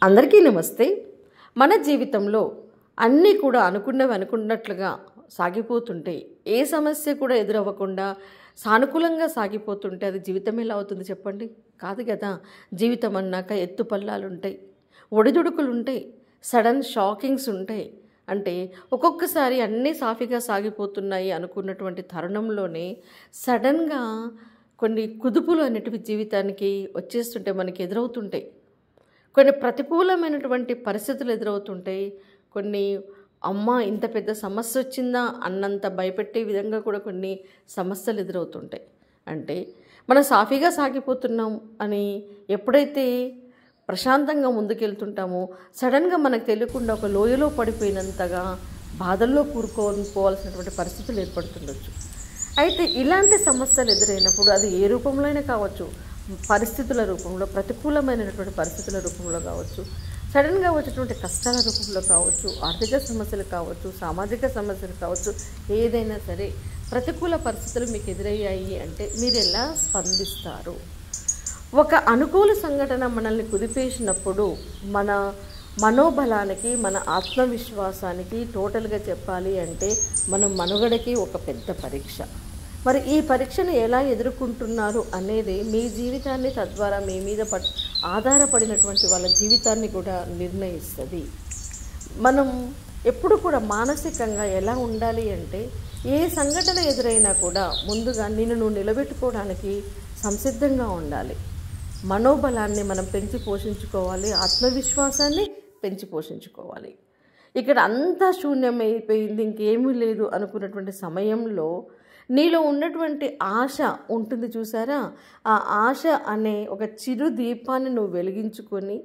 అందరికీ నమస్తే. మన జీవితంలో అన్నీ కూడా అనుకున్నవి అనుకున్నట్లుగా సాగిపోతుంటే, ఏ సమస్య కూడా ఎదురవ్వకుండా సానుకూలంగా సాగిపోతుంటే అది జీవితం ఎలా అవుతుంది చెప్పండి? కాదు కదా. జీవితం అన్నాక ఎత్తుపల్లాలుంటాయి, ఒడిదుడుకులుంటాయి, సడన్ షాకింగ్స్ ఉంటాయి. అంటే ఒక్కొక్కసారి అన్నీ సాఫీగా సాగిపోతున్నాయి అనుకున్నటువంటి తరుణంలోనే సడన్గా కొన్ని కుదుపులు అనేటివి జీవితానికి వచ్చేస్తుంటే మనకి ఎదురవుతుంటాయి. కొన్ని ప్రతికూలమైనటువంటి పరిస్థితులు ఎదురవుతుంటాయి. కొన్ని అమ్మ ఇంత పెద్ద సమస్య వచ్చిందా అన్నంత భయపెట్టే విధంగా కూడా కొన్ని సమస్యలు ఎదురవుతుంటాయి. అంటే మనం సాఫీగా సాగిపోతున్నాం అని ఎప్పుడైతే ప్రశాంతంగా ముందుకెళ్తుంటామో సడన్గా మనకు తెలియకుండా ఒక లోయలో పడిపోయినంతగా బాధల్లో కూరుకోవాల్సినటువంటి పరిస్థితులు ఏర్పడుతుండొచ్చు. అయితే ఇలాంటి సమస్యలు ఎదురైనప్పుడు అది ఏ రూపంలో అయినా కావచ్చు, పరిస్థితుల రూపంలో, ప్రతికూలమైనటువంటి పరిస్థితుల రూపంలో కావచ్చు, సడన్గా వచ్చేటువంటి కష్టాల రూపంలో కావచ్చు, ఆర్థిక సమస్యలు కావచ్చు, సామాజిక సమస్యలు కావచ్చు, ఏదైనా సరే ప్రతికూల పరిస్థితులు మీకు ఎదురయ్యాయి అంటే మీరు ఎలా స్పందిస్తారు? ఒక అనుకూల సంఘటన మనల్ని కుదిపేసినప్పుడు మన మనోబలానికి, మన ఆత్మవిశ్వాసానికి టోటల్గా చెప్పాలి అంటే మన మనుగడకి ఒక పెద్ద పరీక్ష. మరి ఈ పరీక్షను ఎలా ఎదుర్కొంటున్నారు అనేది మీ జీవితాన్ని, తద్వారా మీ మీద ఆధారపడినటువంటి వాళ్ళ జీవితాన్ని కూడా నిర్ణయిస్తుంది. మనం ఎప్పుడు కూడా మానసికంగా ఎలా ఉండాలి అంటే ఏ సంఘటన ఎదురైనా కూడా ముందుగా నువ్వు నిలబెట్టుకోవడానికి సంసిద్ధంగా ఉండాలి. మనోబలాన్ని మనం పెంచి పోషించుకోవాలి, ఆత్మవిశ్వాసాన్ని పెంచి పోషించుకోవాలి. ఇక్కడ అంతా శూన్యమైపోయింది, ఇంకేమీ లేదు అనుకున్నటువంటి సమయంలో నీలో ఉన్నటువంటి ఆశ ఉంటుంది చూసారా, ఆ ఆశ అనే ఒక చిరు దీపాన్ని నువ్వు వెలిగించుకొని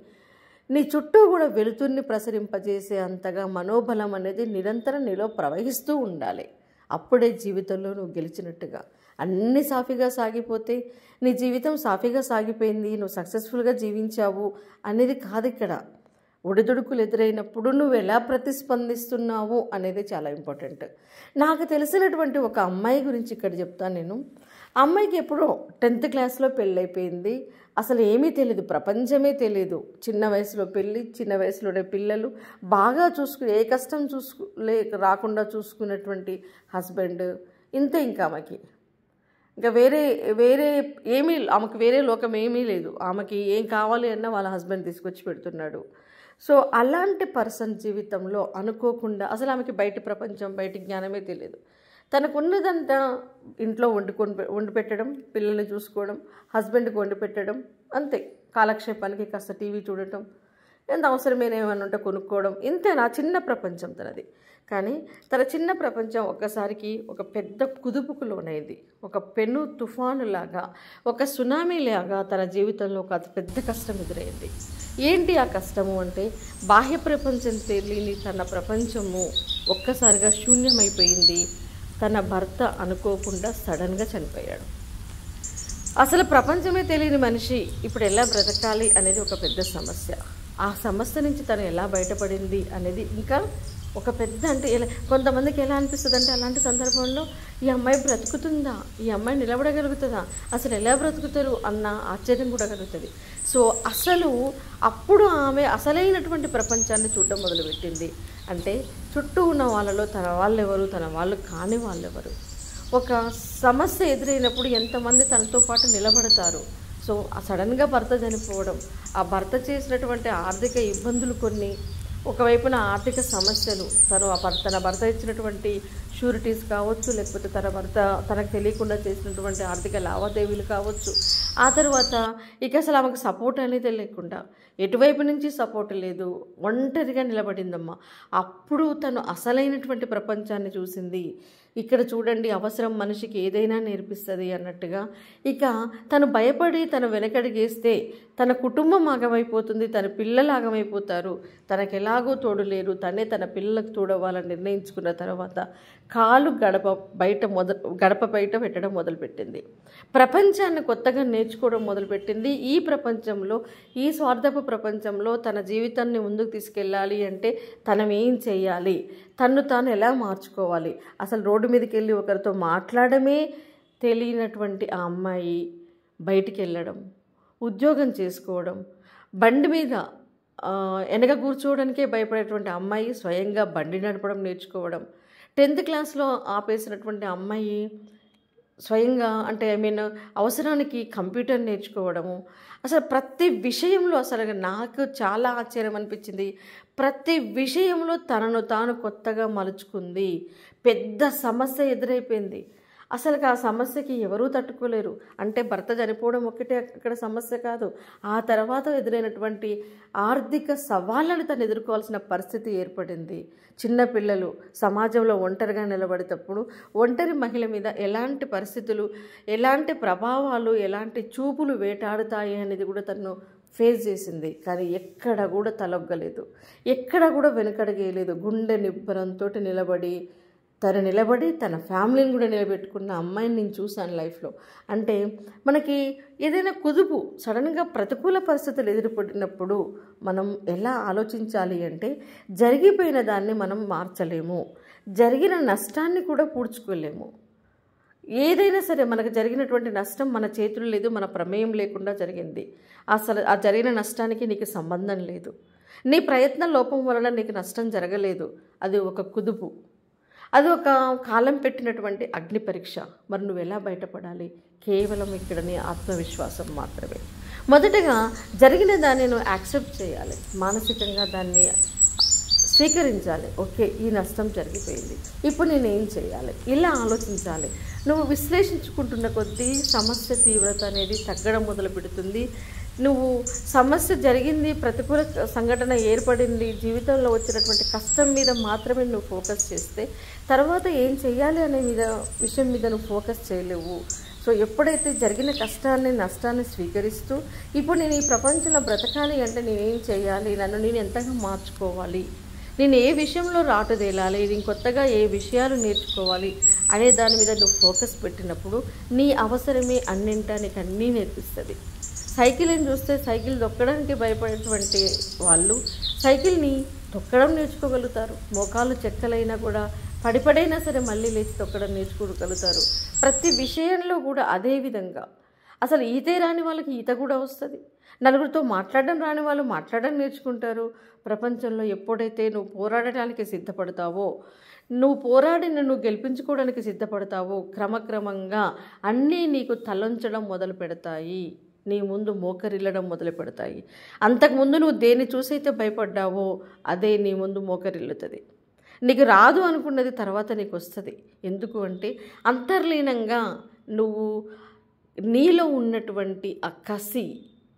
నీ చుట్టూ కూడా వెలుతుర్ని ప్రసరింపజేసే అంతగా మనోబలం అనేది నిరంతరం నీలో ప్రవహిస్తూ ఉండాలి. అప్పుడే జీవితంలో నువ్వు గెలిచినట్టుగా. అన్నీ సాఫీగా సాగిపోతే నీ జీవితం సాఫీగా సాగిపోయింది, నువ్వు సక్సెస్ఫుల్గా జీవించావు అనేది కాదు. ఇక్కడ ఒడిదుడుకులు ఎదురైనప్పుడు నువ్వు ఎలా ప్రతిస్పందిస్తున్నావు అనేది చాలా ఇంపార్టెంట్. నాకు తెలిసినటువంటి ఒక అమ్మాయి గురించి ఇక్కడ చెప్తాను నేను. అమ్మాయికి ఎప్పుడో 10th క్లాస్లో పెళ్ళైపోయింది. అసలు ఏమీ తెలియదు, ప్రపంచమే తెలియదు. చిన్న వయసులో పెళ్ళి, చిన్న వయసులోనే పిల్లలు, బాగా ఏ కష్టం రాకుండా చూసుకున్నటువంటి హస్బెండ్. ఇంతే ఇంకా ఆమెకి. ఇంకా వేరే ఏమీ, ఆమెకు వేరే లోకం ఏమీ లేదు. ఆమెకి ఏం కావాలి అన్నా వాళ్ళ హస్బెండ్ తీసుకొచ్చి పెడుతున్నాడు. సో అలాంటి పర్సన్ జీవితంలో అనుకోకుండా అసలు ఆమెకి బయట ప్రపంచం, బయట జ్ఞానమే తెలియదు. తనకున్నదంతా ఇంట్లో వండి పెట్టడం, పిల్లల్ని చూసుకోవడం, హస్బెండ్కి వండి పెట్టడం, అంతే. కాలక్షేపానికి కాస్త టీవీ చూడటం, ఎంత అవసరమైన ఏమైనా ఉంటే కొనుక్కోవడం, ఇంతే. నా చిన్న ప్రపంచం తనది. కానీ తన చిన్న ప్రపంచం ఒక్కసారికి ఒక పెద్ద కుదుపుకు లోనైంది. ఒక పెను తుఫాను లాగా, ఒక సునామీ లాగా తన జీవితంలో ఒక అతి పెద్ద కష్టం ఎదురైంది. ఏంటి ఆ కష్టము అంటే, బాహ్య ప్రపంచం తెలియని తన ప్రపంచము ఒక్కసారిగా శూన్యమైపోయింది. తన భర్త అనుకోకుండా సడన్గా చనిపోయాడు. అసలు ప్రపంచమే తెలియని మనిషి ఇప్పుడు ఎలా బ్రతకాలి అనేది ఒక పెద్ద సమస్య. ఆ సమస్య నుంచి తను ఎలా బయటపడింది అనేది ఇంకా ఒక పెద్ద, అంటే కొంతమందికి ఎలా అనిపిస్తుంది అంటే అలాంటి సందర్భంలో ఈ అమ్మాయి బ్రతుకుతుందా, ఈ అమ్మాయి నిలబడగలుగుతుందా, అసలు ఎలా బ్రతుకుతారు అన్న ఆశ్చర్యం కూడా కలుగుతుంది. సో అసలు అప్పుడు ఆమె అసలైనటువంటి ప్రపంచాన్ని చూడడం మొదలుపెట్టింది. అంటే చుట్టూ ఉన్న వాళ్ళలో తన వాళ్ళెవరు, తన వాళ్ళు కాని వాళ్ళెవరు. ఒక సమస్య ఎదురైనప్పుడు ఎంతమంది తనతో పాటు నిలబడతారు. సో సడన్గా భర్త చనిపోవడం, ఆ భర్త చేసినటువంటి ఆర్థిక ఇబ్బందులు కొన్ని, ఒకవైపున ఆర్థిక సమస్యలు, తన భర్త ఇచ్చినటువంటి షూరిటీస్ కావచ్చు, లేకపోతే తనకు తెలియకుండా చేసినటువంటి ఆర్థిక లావాదేవీలు కావచ్చు. ఆ తర్వాత ఇక అసలు ఆమెకు సపోర్ట్ అనేది లేకుండా, ఎటువైపు నుంచి సపోర్ట్ లేదు, ఒంటరిగా నిలబడిందమ్మా. అప్పుడు తను అసలైనటువంటి ప్రపంచాన్ని చూసింది. ఇక్కడ చూడండి, అవసరం మనిషికి ఏదైనా నేర్పిస్తుంది అన్నట్టుగా. ఇక తను భయపడి తను వెనకడిగేస్తే తన కుటుంబం ఆగమైపోతుంది, తన పిల్లలు ఆగమైపోతారు, తనకు ఎలాగో తోడు లేరు, తనే తన పిల్లలకు తోడవ్వాలని నిర్ణయించుకున్న తర్వాత కాలు గడప బయట పెట్టడం మొదలుపెట్టింది. ప్రపంచాన్ని కొత్తగా నేర్చుకోవడం మొదలుపెట్టింది. ఈ ప్రపంచంలో, ఈ స్వార్థపు ప్రపంచంలో తన జీవితాన్ని ముందుకు తీసుకెళ్ళాలి అంటే తనం ఏం చేయాలి, తాను ఎలా మార్చుకోవాలి, అసలు రోడ్డు మీదకి వెళ్ళి ఒకరితో మాట్లాడమే తెలియనటువంటి ఆ అమ్మాయి బయటికి వెళ్ళడం, ఉద్యోగం చేసుకోవడం, బండి మీద వెనక కూర్చోవడానికే భయపడేటువంటి అమ్మాయి స్వయంగా బండి నడపడం నేర్చుకోవడం, 10th క్లాస్లో ఆపేసినటువంటి అమ్మాయి స్వయంగా అంటే అవసరానికి కంప్యూటర్ నేర్చుకోవడము. అసలు ప్రతి విషయంలో అసలు నాకు చాలా ఆశ్చర్యం అనిపించింది. ప్రతి విషయంలో తనను తాను కొత్తగా మలుచుకుంది. పెద్ద సమస్య ఎదురైపోయింది. అసలుకి ఆ సమస్యకి ఎవరూ తట్టుకోలేరు. అంటే భర్త చనిపోవడం ఒక్కటే అక్కడ సమస్య కాదు. ఆ తర్వాత ఎదురైనటువంటి ఆర్థిక సవాళ్ళను తను ఎదుర్కోవాల్సిన పరిస్థితి ఏర్పడింది. చిన్నపిల్లలు సమాజంలో ఒంటరిగా నిలబడేటప్పుడు ఒంటరి మహిళ మీద ఎలాంటి పరిస్థితులు, ఎలాంటి ప్రభావాలు, ఎలాంటి చూపులు వేటాడుతాయి అనేది కూడా తను ఫేస్ చేసింది. కానీ ఎక్కడ కూడా తలొగ్గలేదు, ఎక్కడ కూడా వెనకడగేయలేదు. గుండె నిబ్బరంతో నిలబడి తన ఫ్యామిలీని కూడా నిలబెట్టుకున్న అమ్మాయిని నేను చూశాను లైఫ్లో. అంటే మనకి ఏదైనా కుదుపు సడన్గా ప్రతికూల పరిస్థితులు ఎదురుపడినప్పుడు మనం ఎలా ఆలోచించాలి అంటే, జరిగిపోయిన దాన్ని మనం మార్చలేము, జరిగిన నష్టాన్ని కూడా పూడ్చుకోలేము. ఏదైనా సరే మనకు జరిగినటువంటి నష్టం మన చేతులు లేదు, మన ప్రమేయం లేకుండా జరిగింది. అసలు ఆ జరిగిన నష్టానికి నీకు సంబంధం లేదు. నీ ప్రయత్న లోపం వలన నీకు నష్టం జరగలేదు. అది ఒక కుదుపు, అది ఒక కాలం పెట్టినటువంటి అగ్ని పరీక్ష. మరి నువ్వు ఎలా బయటపడాలి? కేవలం ఇక్కడ నీ ఆత్మవిశ్వాసం మాత్రమే. మొదటగా జరిగిన దాన్ని నువ్వు యాక్సెప్ట్ చేయాలి, మానసికంగా దాన్ని స్వీకరించాలి. ఓకే, ఈ నష్టం జరిగిపోయింది, ఇప్పుడు నేను ఏం చేయాలి, ఇలా ఆలోచించాలి. నువ్వు విశ్లేషించుకుంటున్న కొద్దీ సమస్య తీవ్రత అనేది తగ్గడం మొదలు పెడుతుంది. నువ్వు సమస్య జరిగింది, ప్రతికూల సంఘటన ఏర్పడింది, జీవితంలో వచ్చినటువంటి కష్టం మీద మాత్రమే నువ్వు ఫోకస్ చేస్తే తర్వాత ఏం చేయాలి అనే విషయం మీద నువ్వు ఫోకస్ చేయలేవు. సో ఎప్పుడైతే జరిగిన కష్టాన్ని, నష్టాన్ని స్వీకరిస్తూ ఇప్పుడు నేను ఈ ప్రపంచంలో బ్రతకాలి అంటే నేనేం చేయాలి, నన్ను నేను ఎంతగా మార్చుకోవాలి, నేను ఏ విషయంలో రాటుదేలాలి, నేను కొత్తగా ఏ విషయాలు నేర్చుకోవాలి అనే దాని మీద నువ్వు ఫోకస్ పెట్టినప్పుడు నీ అవసరమే అన్నింటా నీకు అన్నీ నేర్పిస్తుంది. సైకిల్ని చూస్తే సైకిల్ తొక్కడానికి భయపడేటువంటి వాళ్ళు సైకిల్ని తొక్కడం నేర్చుకోగలుగుతారు. మోకాలు చెక్కలైనా కూడా పడిపడైనా సరే మళ్ళీ లేచి తొక్కడం నేర్చుకోగలుగుతారు. ప్రతి విషయంలో కూడా అదే విధంగా అసలు ఈతే రాని వాళ్ళకి ఈత కూడా వస్తుంది. నలుగురితో మాట్లాడడం రాని వాళ్ళు మాట్లాడడం నేర్చుకుంటారు. ప్రపంచంలో ఎప్పుడైతే నువ్వు పోరాడటానికి సిద్ధపడతావో, నువ్వు పోరాడి నువ్వు గెలిపించుకోవడానికి సిద్ధపడతావో, క్రమక్రమంగా అన్నీ నీకు తలొంచడం మొదలు పెడతాయి, నీ ముందు మోకరిల్లడం మొదలు పెడతాయి. అంతకుముందు నువ్వు దేన్ని చూసైతే భయపడ్డావో అదే నీ ముందు మోకరిల్లుతుంది. నీకు రాదు అనుకున్నది తర్వాత నీకు వస్తుంది. ఎందుకు అంటే అంతర్లీనంగా నువ్వు నీలో ఉన్నటువంటి ఆ కసి,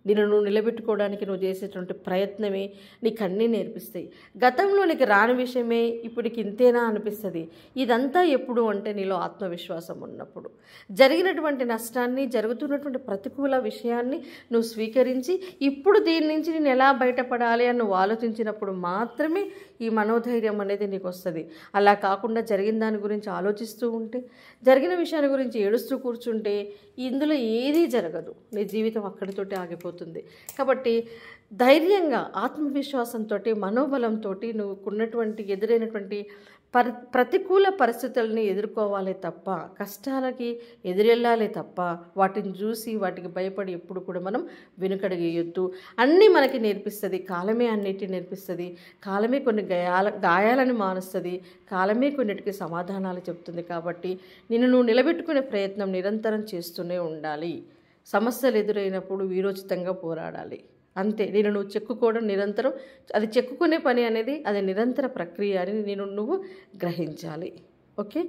నిన్ను నువ్వు నిలబెట్టుకోవడానికి నువ్వు చేసేటువంటి ప్రయత్నమే నీకు అన్నీ నేర్పిస్తాయి. గతంలో నీకు రాని విషయమే ఇప్పటికి ఇంతేనా అనిపిస్తుంది. ఇదంతా ఎప్పుడు అంటే నీలో ఆత్మవిశ్వాసం ఉన్నప్పుడు. జరిగినటువంటి నష్టాన్ని, జరుగుతున్నటువంటి ప్రతికూల విషయాన్ని నువ్వు స్వీకరించి ఇప్పుడు దీని నుంచి నేను ఎలా బయటపడాలి అని నువ్వు ఆలోచించినప్పుడు మాత్రమే ఈ మనోధైర్యం అనేది నీకు వస్తుంది. అలా కాకుండా జరిగిన దాని గురించి ఆలోచిస్తూ ఉంటే, జరిగిన విషయాన్ని గురించి ఏడుస్తూ కూర్చుంటే ఇందులో ఏదీ జరగదు. నీ జీవితం అక్కడితోటి ఆగిపోతుంది. కాబట్టి ధైర్యంగా, ఆత్మవిశ్వాసంతో, మనోబలంతో నువ్వుకున్నటువంటి ఎదురైనటువంటి ప్రతికూల పరిస్థితులని ఎదుర్కోవాలి తప్ప, కష్టాలకి ఎదురెళ్ళాలి తప్ప, వాటిని చూసి వాటికి భయపడి ఎప్పుడు కూడా మనం వెనుకడుగేయొద్దు. అన్నీ మనకి నేర్పిస్తుంది. కాలమే అన్నిటిని నేర్పిస్తుంది. కాలమే కొన్ని గాయాలను మారుస్తుంది. కాలమే కొన్నిటికి సమాధానాలు చెప్తుంది. కాబట్టి నిన్ను నువ్వు నిలబెట్టుకునే ప్రయత్నం నిరంతరం చేస్తూనే ఉండాలి. సమస్యలు ఎదురైనప్పుడు వీరోచితంగా పోరాడాలి. అంతే. నేను నువ్వు చెక్కుకోవడం నిరంతరం, అది చెక్కుకునే పని అనేది అది నిరంతర ప్రక్రియ అని నువ్వు గ్రహించాలి. ఓకే.